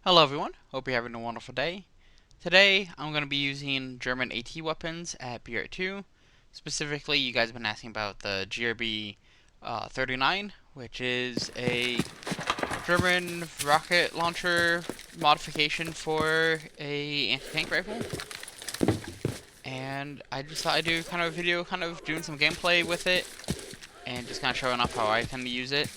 Hello everyone, hope you're having a wonderful day. Today I'm going to be using German AT weapons at BR2. Specifically, you guys have been asking about the GRB 39, which is a German rocket launcher modification for a anti-tank rifle. And I just thought I'd do kind of a video kind of doing some gameplay with it and just kind of showing off how I tend to use it.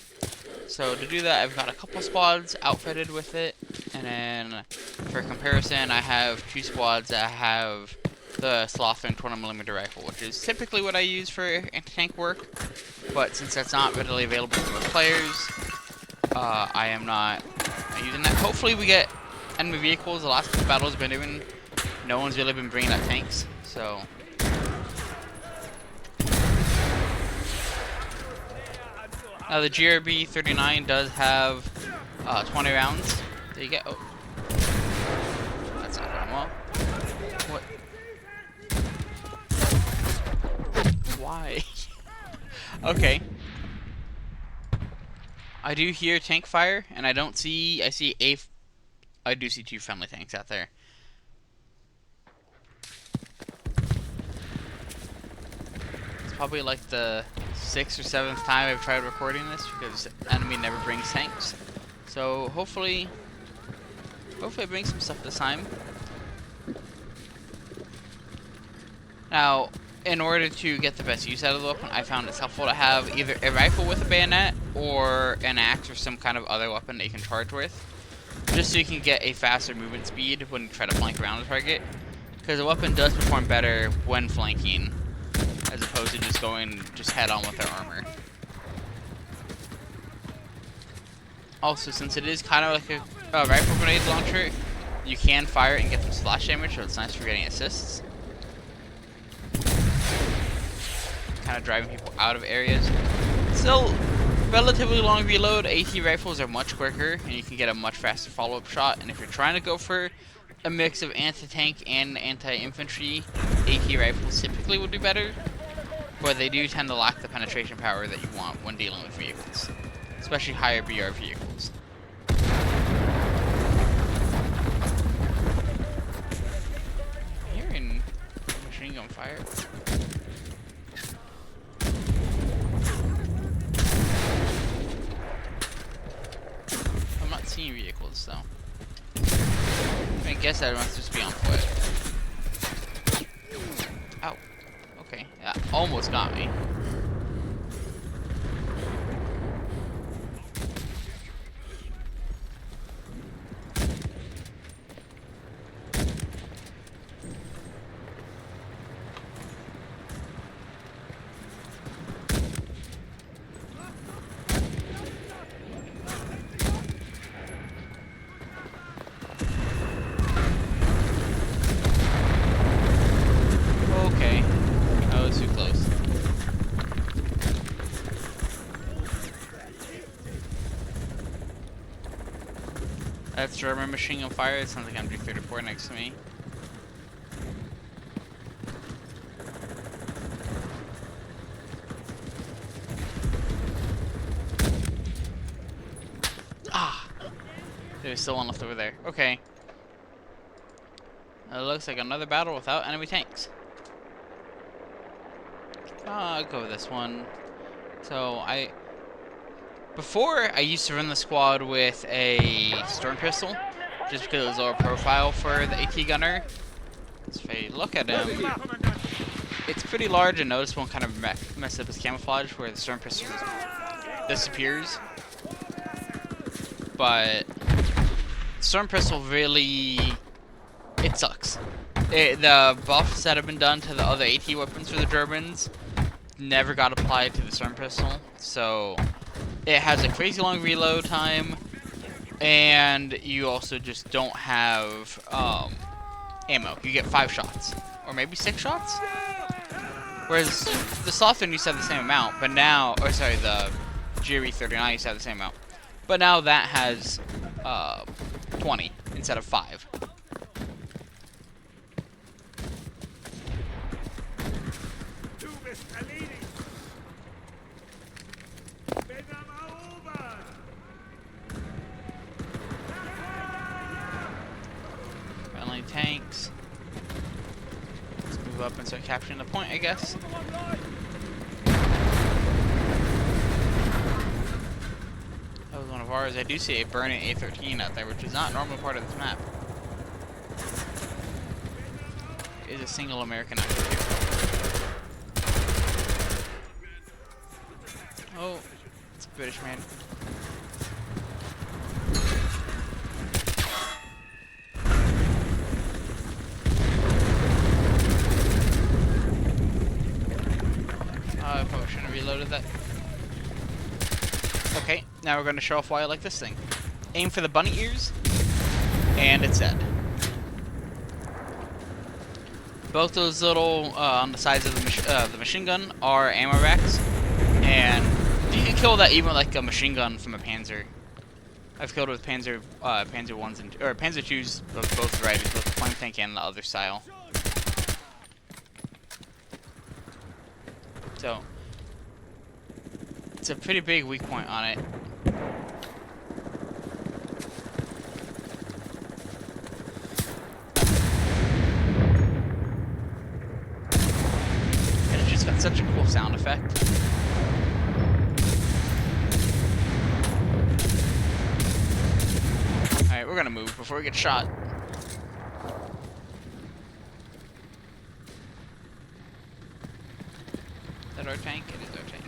So to do that, I've got a couple squads outfitted with it, and then for comparison, I have two squads that have the Slothin 20mm rifle, which is typically what I use for anti-tank work, but since that's not readily available for most players, I am not using that. Hopefully we get enemy vehicles. The last couple battles I've been doing, no one's really been bringing up tanks, so... Now the GRB 39 does have 20 rounds that you get. Oh, that's not going well. What? Why? Okay. I do hear tank fire, and I don't see. I do see two friendly tanks out there. It's probably like the 6th or 7th time I've tried recording this because enemy never brings tanks. So hopefully it brings some stuff this time. Now, in order to get the best use out of the weapon, I found it's helpful to have either a rifle with a bayonet or an axe or some kind of other weapon that you can charge with, just so you can get a faster movement speed when you try to flank around a target. Because the weapon does perform better when flanking, as opposed to just going head on with their armor. Also, since it is kind of like a rifle grenade launcher, you can fire it and get some splash damage, so it's nice for getting assists. Kind of driving people out of areas. Still, relatively long reload. AT rifles are much quicker, and you can get a much faster follow-up shot. And if you're trying to go for a mix of anti-tank and anti-infantry, AT rifles typically would do better. But they do tend to lack the penetration power that you want when dealing with vehicles, especially higher BR vehicles. I'm hearing machine gun fire. I'm not seeing vehicles though. I guess that must just be on foot. Ow. Okay, that almost got me. Okay. That was too close. That's German machine gun fire. It sounds like MG34 next to me. Ah! There's still one left over there. Okay. It looks like another battle without enemy tanks. I'll go with this one. So, before, I used to run the squad with a storm pistol, just because it was lower profile for the AT gunner. So if you look at him, it's pretty large and noticeable and kind of mess up his camouflage where the storm pistol disappears. But storm pistol really, it sucks. The buffs that have been done to the other AT weapons for the Germans never got applied to the storm pistol, so it has a crazy long reload time, and you also just don't have ammo. You get 5 shots, or maybe 6 shots? Whereas the Slothin used to have the same amount, but now, or sorry, the GRB 39 used to have the same amount, but now that has 20 instead of 5. tanks. Let's move up and start capturing the point, I guess. That was one of ours. I do see a burning A-13 out there, which is not normally part of this map. There is a single American active here. Oh, it's a British man. I probably shouldn't have reloaded that. Okay, now we're going to show off why I like this thing. Aim for the bunny ears, and it's dead. Both those little, on the sides of the machine gun are ammo racks, and you can kill that even with like a machine gun from a Panzer. I've killed it with Panzer 1s and or Panzer 2s of both varieties, both the flame tank and the other style. So it's a pretty big weak point on it. And it's just got such a cool sound effect. Alright, we're gonna move before we get shot. Is that our tank? It is our tank.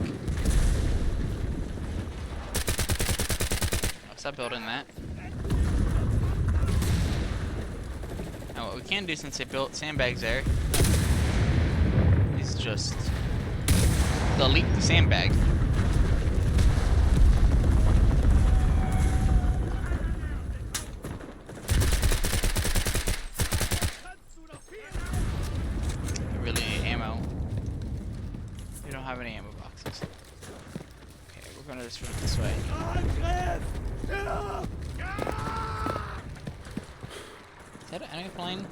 Oh, stop building that. Now what we can do, since they built sandbags there, is just delete the sandbag. Really need ammo. We don't have any ammo boxes. Okay, we're gonna just run this way. Is that an enemy plane?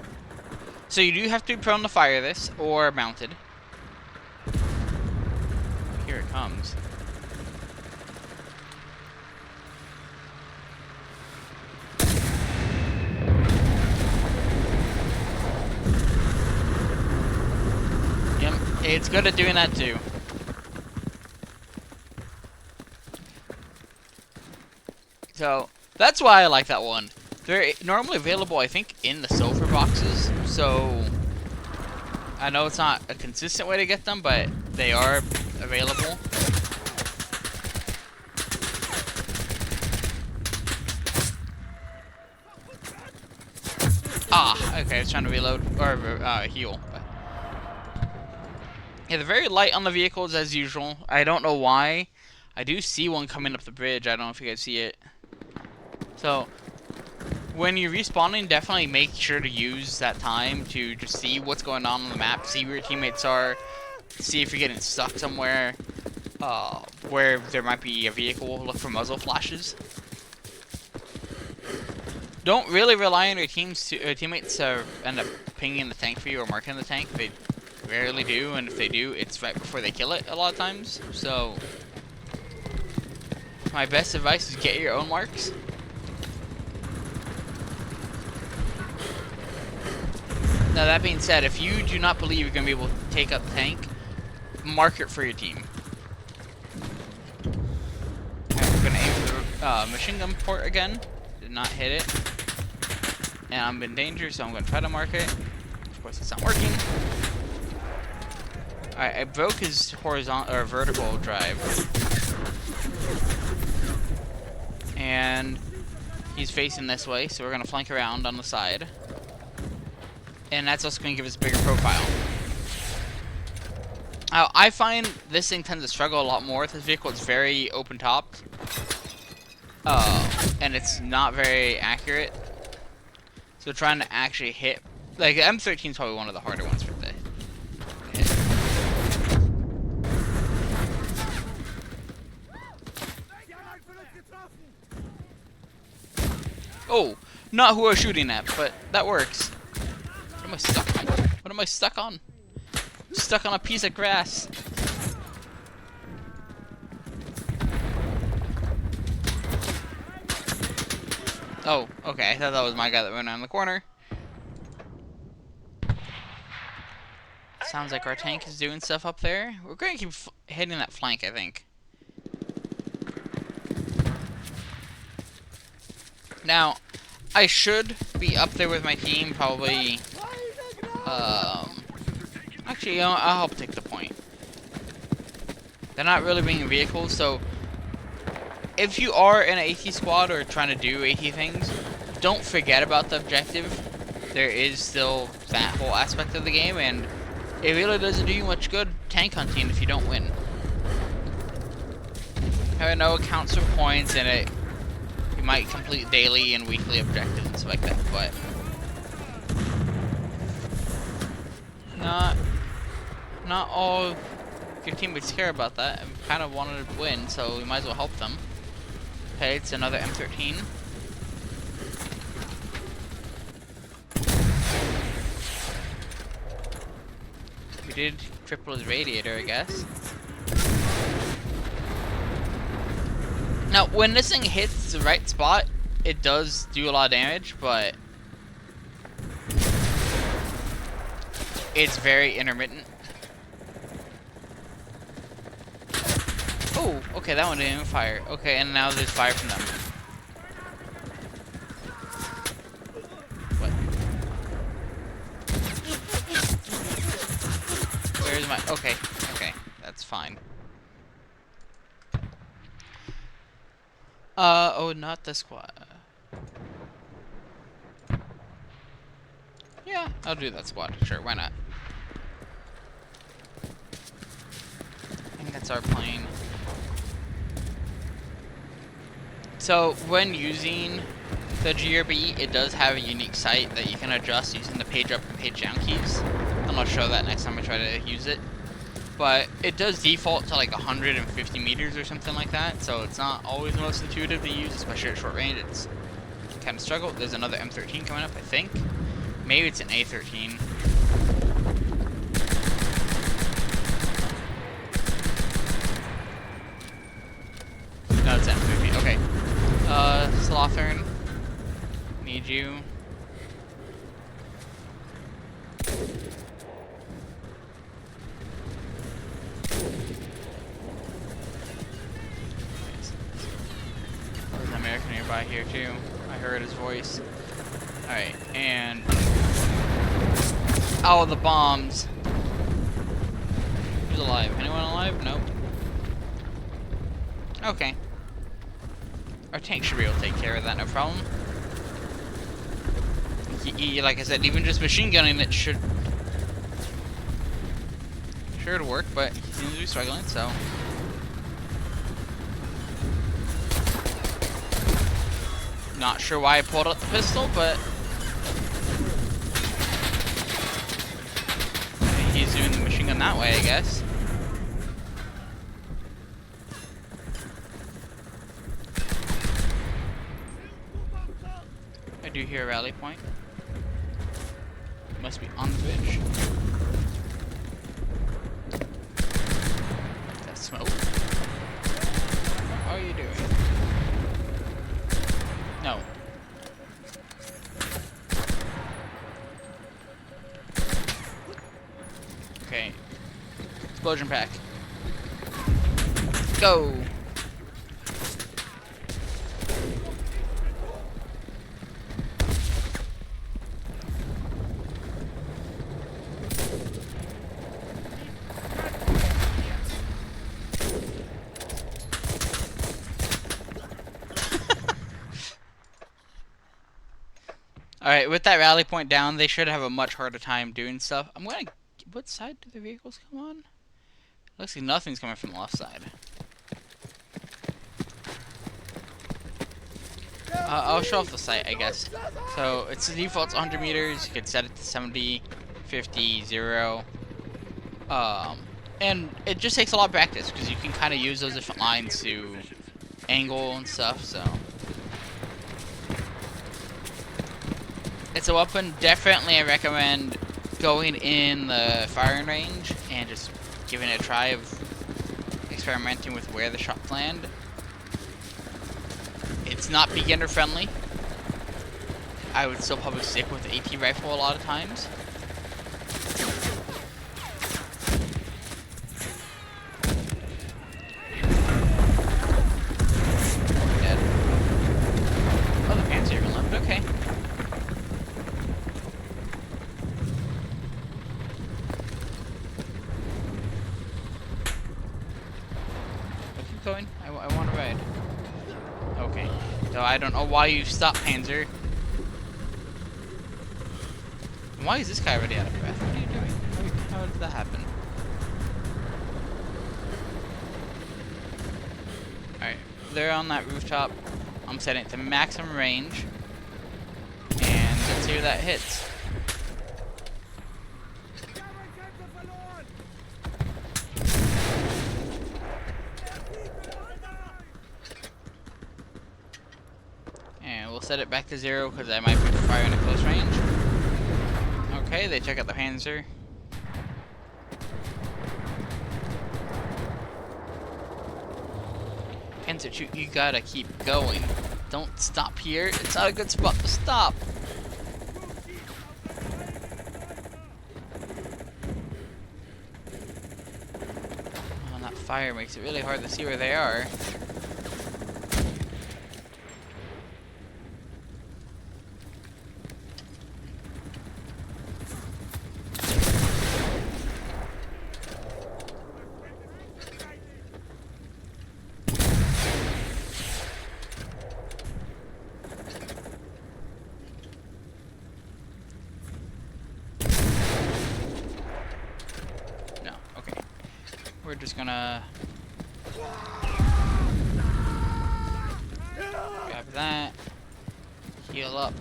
So you do have to be prone to fire this, or mounted. Here it comes. Yep, it's good at doing that too. So that's why I like that one. They're normally available, I think, in the silver boxes. So I know it's not a consistent way to get them, but they are available. Ah, okay, I was trying to reload or heal. But yeah, they're very light on the vehicles as usual. I don't know why. I do see one coming up the bridge. I don't know if you guys see it. So when you're respawning, definitely make sure to use that time to just see what's going on the map, see where your teammates are, see if you're getting stuck somewhere, where there might be a vehicle. Look for muzzle flashes. Don't really rely on your teammates to end up pinging the tank for you or marking the tank. They rarely do, and if they do, it's right before they kill it a lot of times. So my best advice is get your own marks. Now that being said, if you do not believe you're going to be able to take out the tank, mark it for your team. Right, we're going to aim for the machine gun port again. Did not hit it. And I'm in danger, so I'm going to try to mark it. Of course, it's not working. Alright, I broke his horizontal or vertical drive. And he's facing this way, so we're going to flank around on the side. And that's also going to give us a bigger profile. Now, I find this thing tends to struggle a lot more with this vehicle. It's very open-topped. And it's not very accurate. So trying to actually hit... Like, the M13 is probably one of the harder ones for the hit. Oh! Not who I was shooting at, but that works. What am I stuck on? What am I stuck on? I'm stuck on a piece of grass. Oh, okay. I thought that was my guy that went around the corner. Sounds like our tank is doing stuff up there. We're going to keep hitting that flank, I think. Now, I should be up there with my team, probably. Actually, I'll help take the point. They're not really bringing vehicles, so if you are in an AT squad or trying to do AT things, don't forget about the objective. There is still that whole aspect of the game, and it really doesn't do you much good tank hunting if you don't win. I know it counts for points, and you might complete daily and weekly objectives and stuff like that, but not all your teammates care about that. I kind of wanted to win, so we might as well help them. Okay, it's another M13. We did triple his radiator, I guess. Now, when this thing hits the right spot, it does do a lot of damage, but it's very intermittent. Oh, okay, that one didn't even fire. Okay, and now there's fire from them. What? Where's my... Okay, that's fine. Oh, not the squad. Yeah, I'll do that squad. Sure, why not? I think that's our plane. So, when using the GRB, it does have a unique sight that you can adjust using the page up and page down keys. And I'll show that next time I try to use it. But it does default to like 150 meters or something like that, so it's not always the most intuitive to use, especially at short range. It's kind of struggle. There's another M13 coming up, I think. Maybe it's an A13. No, it's M13. Okay. Slothern. Need you. There's an American nearby here too. I heard his voice. Alright, and... Oh, the bombs. Who's alive? Anyone alive? Nope. Okay. Our tank should be able to take care of that, no problem. Like I said, even just machine gunning it should work, but he seems to be struggling, so... Not sure why I pulled out the pistol, but... He's doing the machine gun that way, I guess. I do hear a rally point. Must be on the bridge. That smoke. How are you doing? No. Okay. Explosion pack. Go! Alright, with that rally point down, they should have a much harder time doing stuff. I'm gonna... What side do the vehicles come on? Looks like nothing's coming from the left side. I'll show off the sight, I guess. So, it's the default's 100 meters. You could set it to 70, 50, 0. And it just takes a lot of practice, because you can kind of use those different lines to angle and stuff, so... It's a weapon, definitely I recommend going in the firing range and just giving it a try of experimenting with where the shots land. It's not beginner friendly. I would still probably stick with the AT rifle a lot of times. I don't know why you stopped, Panzer. Why is this guy already out of breath? What are you doing? How did that happen? Alright, they're on that rooftop. I'm setting it to maximum range. And let's see where that hits. And we'll set it back to 0 because I might be firing at close range. Okay, they check out the Panzer. Panzer, you gotta keep going. Don't stop here. It's not a good spot to stop. Oh, that fire makes it really hard to see where they are. We're just gonna grab that, heal up.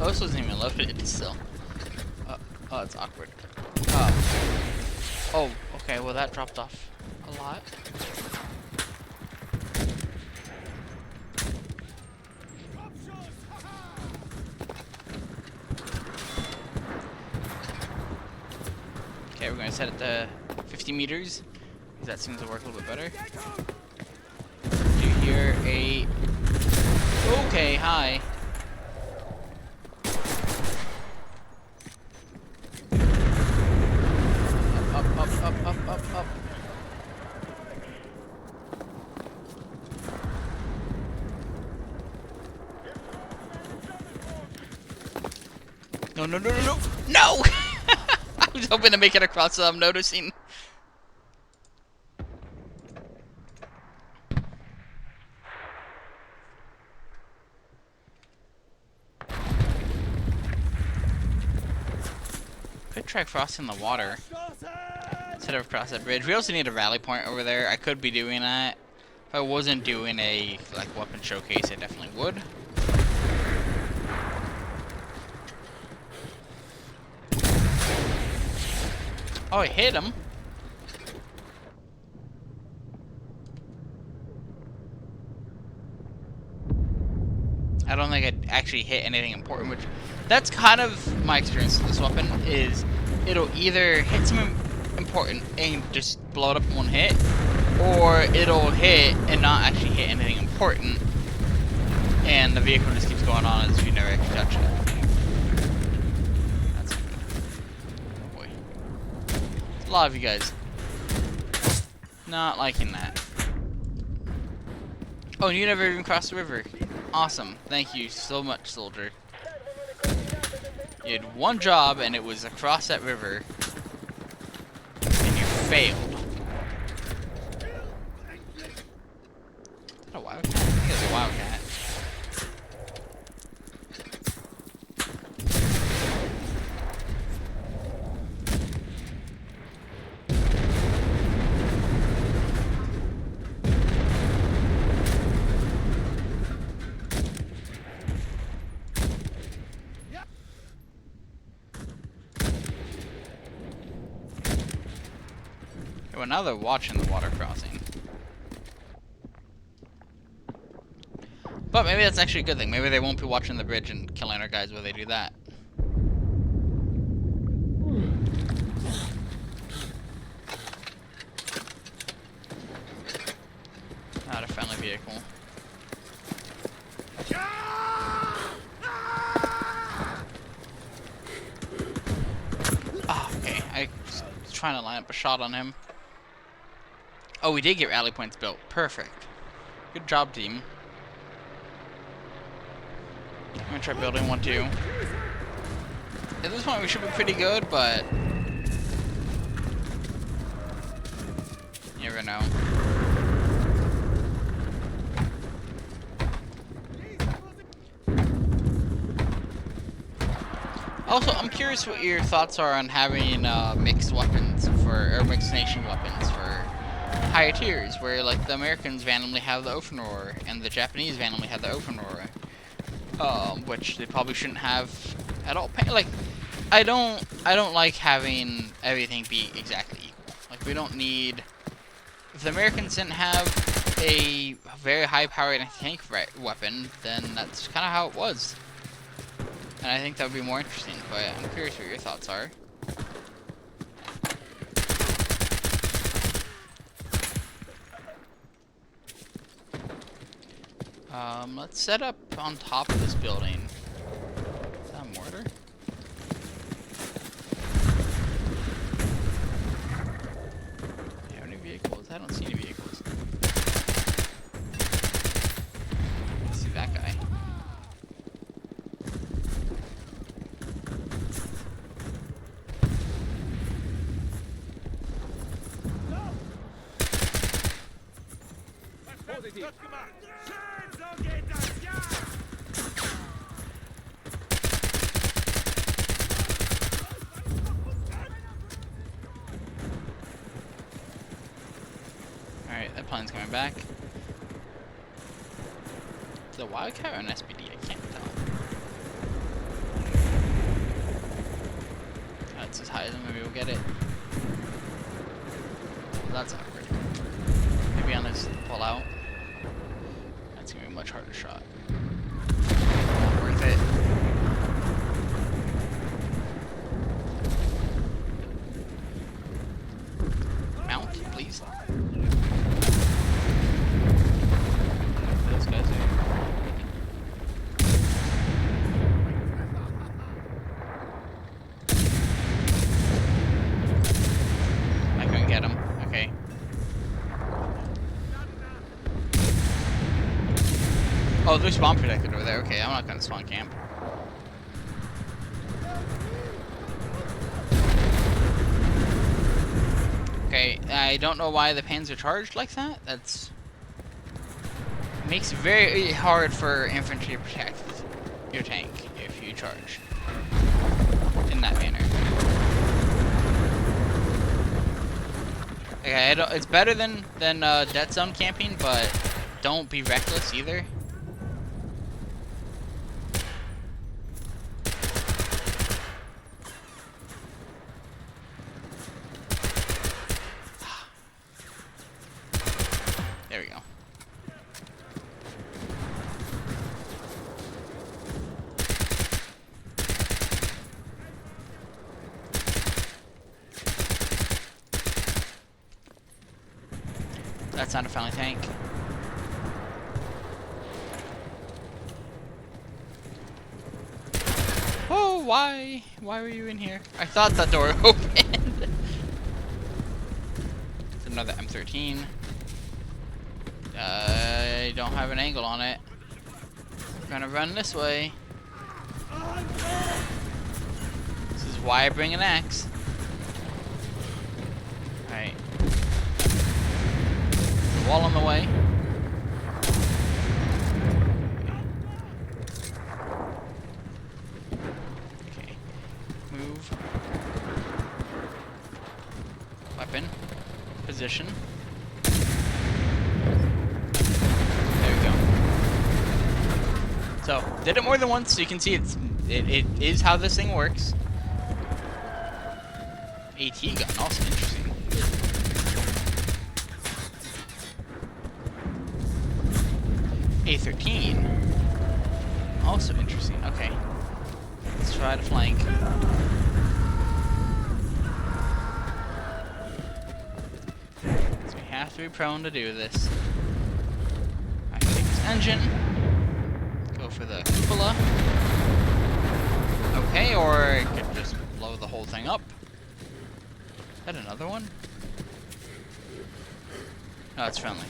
Oh, this wasn't even loaded still. Oh, it's awkward. Oh, okay, well that dropped off a lot. Okay, we're gonna set it to 50 meters. That seems to work a little bit better. Do you hear a... Okay, hi. Up. No! No! I was hoping to make it across so I'm noticing. Could try crossing the water instead of across that bridge. We also need a rally point over there. I could be doing that. If I wasn't doing a weapon showcase, I definitely would. Oh, I hit him. I don't think I actually hit anything important, which that's kind of my experience with this weapon, is it'll either hit something important and just blow it up in one hit, or it'll hit and not actually hit anything important, and the vehicle just keeps going on as if you never actually touch it. That's good. Oh boy. A lot of you guys not liking that. Oh, and you never even crossed the river. Awesome. Thank you so much, soldier. You had one job, and it was across that river, and you failed. Is that a wildcat? I think it's a wildcat. Well, now they're watching the water crossing. But maybe that's actually a good thing. Maybe they won't be watching the bridge and killing our guys while they do that. Not a friendly vehicle. Oh, okay. I was trying to line up a shot on him. Oh, we did get rally points built. Perfect. Good job, team. me try building one too. At this point, we should be pretty good, but you never know. Also, I'm curious what your thoughts are on having mixed weapons or mixed nation weapons for higher tiers, where like the Americans randomly have the Ofenrohr and the Japanese randomly have the Ofenrohr, which they probably shouldn't have at all. Like, I don't like having everything be exactly equal. Like, we don't need. If the Americans didn't have a very high-powered tank weapon, then that's kind of how it was. And I think that would be more interesting, but I'm curious what your thoughts are. Let's set up on top of this building. Is that a mortar? Do you have any vehicles? I don't see any vehicles. I see that guy. Alright, that plane's coming back. Is it a Wildcat or an SPD? I can't tell. That's as high as maybe we'll get it. That's awkward. Maybe on this pull out. That's gonna be a much harder shot. Not worth it. Mount, please. Those guys are. I couldn't get him. Okay. Oh, there's spawn protected over there. Okay, I'm not gonna spawn camp. Okay, I don't know why the Panzer charged like that. That's makes it very hard for infantry to protect your tank if you charge in that manner. Okay, it's better than dead zone camping, but don't be reckless either. There we go. That's not a friendly tank. Oh, why? Why were you in here? I thought that door opened. It's another M13. I don't have an angle on it. I'm gonna run this way. This is why I bring an axe. Alright. The wall on the way. Okay. Move. Weapon. Position. So, did it more than once, so you can see it is how this thing works. AT gun, also interesting. A13, also interesting. Okay, let's try to flank. So we have to be prone to do this. I can take this engine. For the cupola. Okay, or it could just blow the whole thing up. Is that another one? No, it's friendly.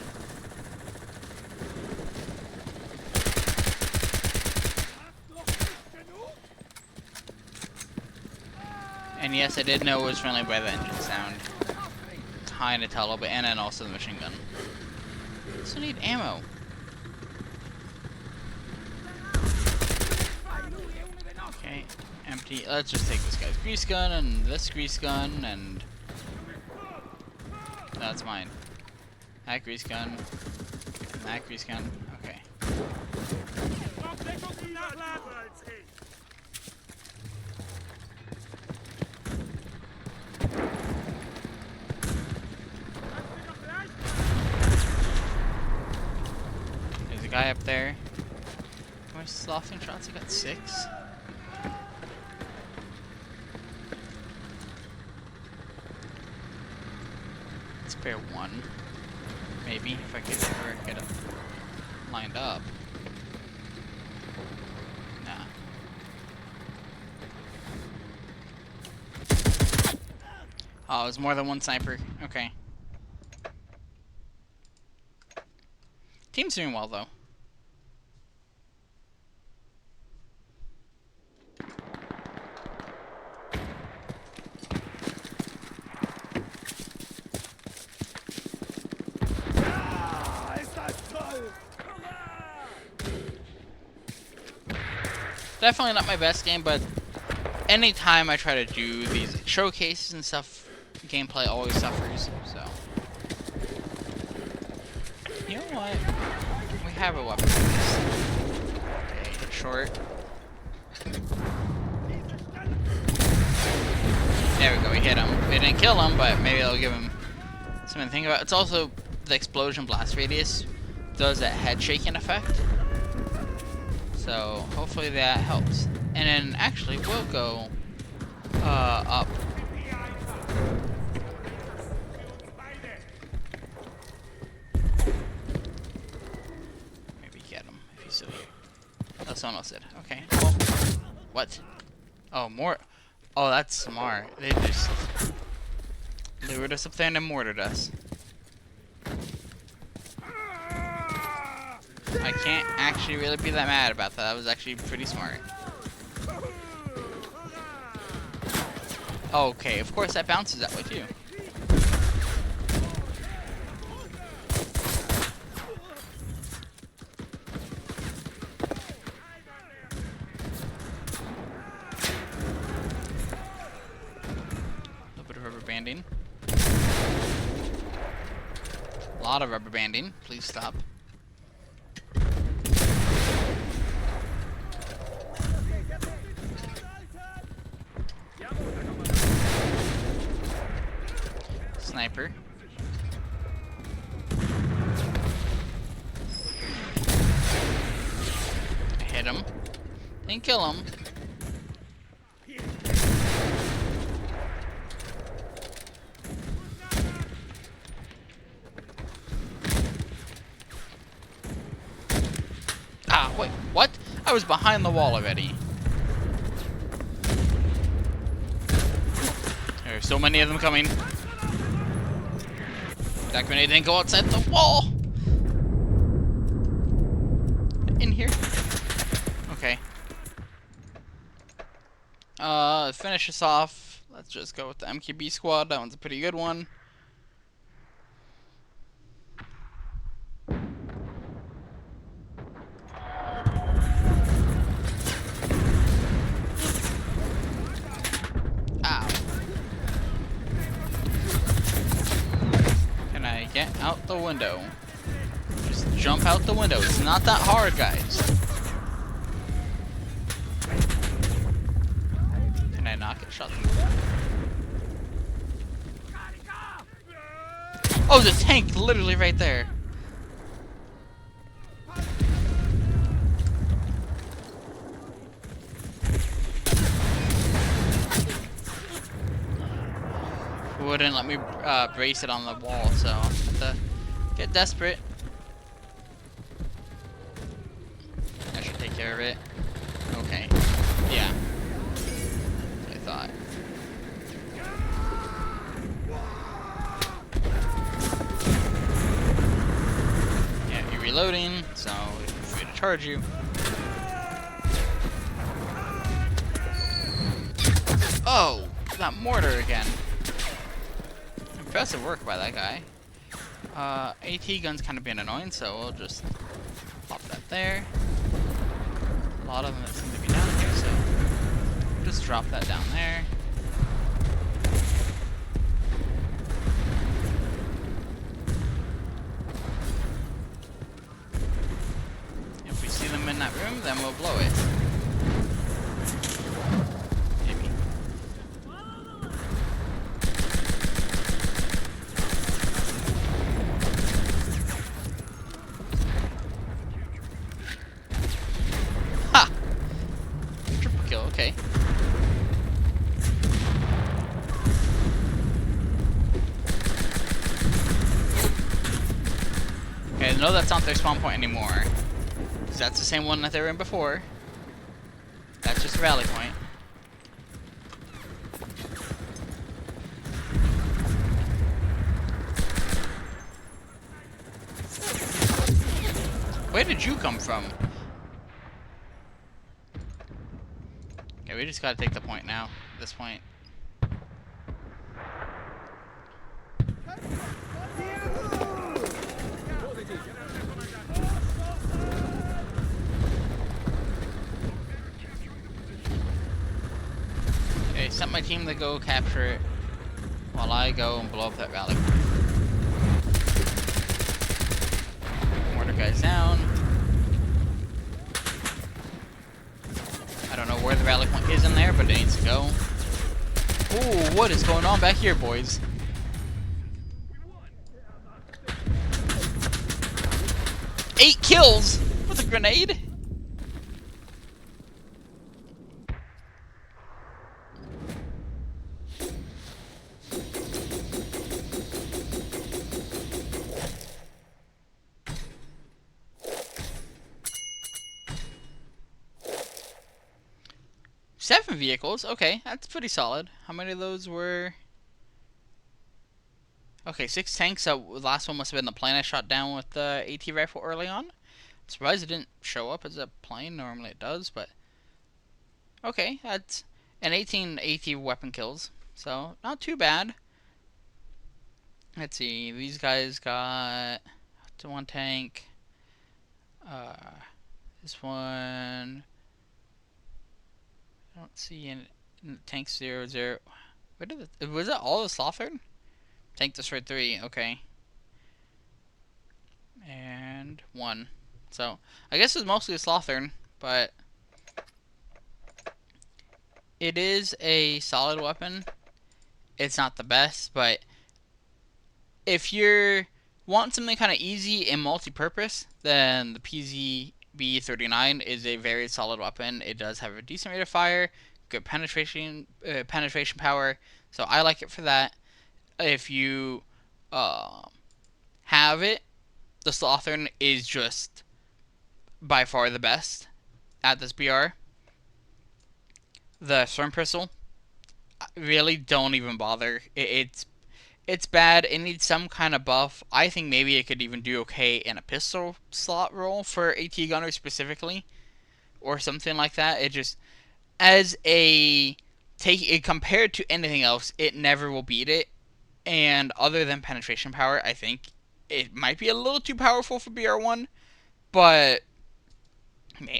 And yes, I did know it was friendly by the engine sound. Kinda tell a little bit, and then also the machine gun. Also need ammo. Okay, empty. Let's just take this guy's grease gun and this grease gun and that's mine. That grease gun. And that grease gun. Okay. There's a guy up there. How much sloughing shots? I got 6. Spare 1. Maybe, if I could ever get it lined up. Nah. Oh, it was more than one sniper. Okay. Team's doing well, though. Definitely not my best game, but anytime I try to do these showcases and stuff, gameplay always suffers, so. You know what? We have a weapon for this. Okay, hit short. There we go, we hit him. We didn't kill him, but maybe it'll give him something to think about. It's also the explosion blast radius does that head shaking effect. So hopefully that helps. And then actually we'll go up. Maybe get him if he's still here. Oh, someone else did. Okay. Well, what? Oh, more. Oh, that's smart. They just lured us up there and then mortared us. I can't actually really be that mad about that. That was actually pretty smart. Okay, of course that bounces that way too. A little bit of rubber banding. A lot of rubber banding. Please stop. Sniper. I hit him. Didn't kill him. Ah, wait, what? I was behind the wall already. There's so many of them coming. That grenade didn't go outside the wall. In here. Okay. Finish us off. Let's just go with the MKB squad. That one's a pretty good one. Get out the window. Just jump out the window. It's not that hard, guys. Can I not get shot? Oh, the tank literally right there. Wouldn't let me brace it on the wall, so I'll have to get desperate. I should take care of it. Okay. Yeah. I thought. Yeah, you're reloading, so it's free to charge you. Oh, that mortar again. Impressive work by that guy. AT gun's kind of been annoying, so we'll just pop that there. A lot of them that seem to be down here, so just drop that down there. If we see them in that room, then we'll blow it. Maybe. Ha! Triple kill, okay. Okay, no, that's not their spawn point anymore. Because that's the same one that they were in before. That's just a rally point. Where did you come from? Okay, we just gotta take the point now, at this point. Okay, sent my team to go capture it while I go and blow up that rally point. Mortar guys down. I don't know where the rally point is in there, but it needs to go. Ooh, what is going on back here, boys? Eight kills with a grenade? Seven vehicles, okay, that's pretty solid. How many of those were... Okay, 6 tanks, the last one must have been the plane I shot down with the AT rifle early on. I'm surprised it didn't show up as a plane, normally it does, but... Okay, that's... And 18 AT weapon kills, so not too bad. Let's see, these guys got... one tank. This one... I don't see any tank 0, 0. Where did it, was it all the slaughtered? Tank destroyed 3, okay. And 1. So, I guess it's mostly a slaughtered, but it is a solid weapon. It's not the best, but if you want something kind of easy and multi-purpose, then the PZB-39 is a very solid weapon. It does have a decent rate of fire, good penetration power, so I like it for that. If you have it, the Slothern is just by far the best at this BR. The Storm Pistol, really don't even bother. It's bad. It needs some kind of buff. I think maybe it could even do okay in a pistol slot role for AT Gunner specifically, or something like that. It just, as a take it compared to anything else, it never will beat it. And other than penetration power, I think it might be a little too powerful for BR1, but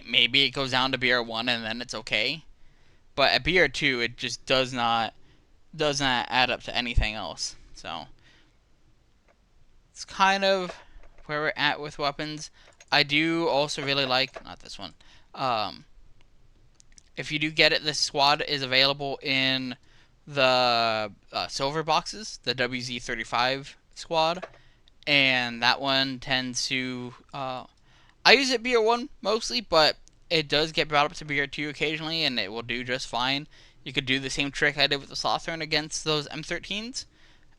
maybe it goes down to BR1 and then it's okay. But at BR2, it just does not add up to anything else. So it's kind of where we're at with weapons. I do also really like, not this one, if you do get it, this squad is available in the silver boxes, the WZ35 squad, and that one tends to, I use it BR1 mostly, but it does get brought up to BR2 occasionally, and it will do just fine. You could do the same trick I did with the Slothern against those M13s,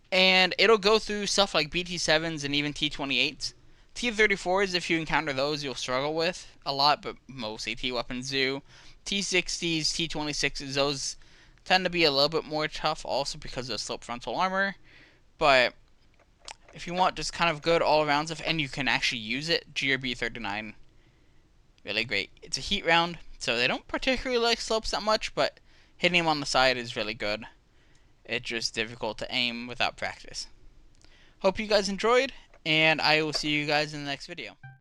and it'll go through stuff like BT7s and even T28s. T34s, if you encounter those, you'll struggle with a lot, but most AT weapons do. T60s, T26s, those tend to be a little bit more tough also because of slope frontal armor, but if you want just kind of good all-around stuff and you can actually use it, GRB39, really great. It's a heat round, so they don't particularly like slopes that much, but hitting them on the side is really good. It's just difficult to aim without practice. Hope you guys enjoyed, and I will see you guys in the next video.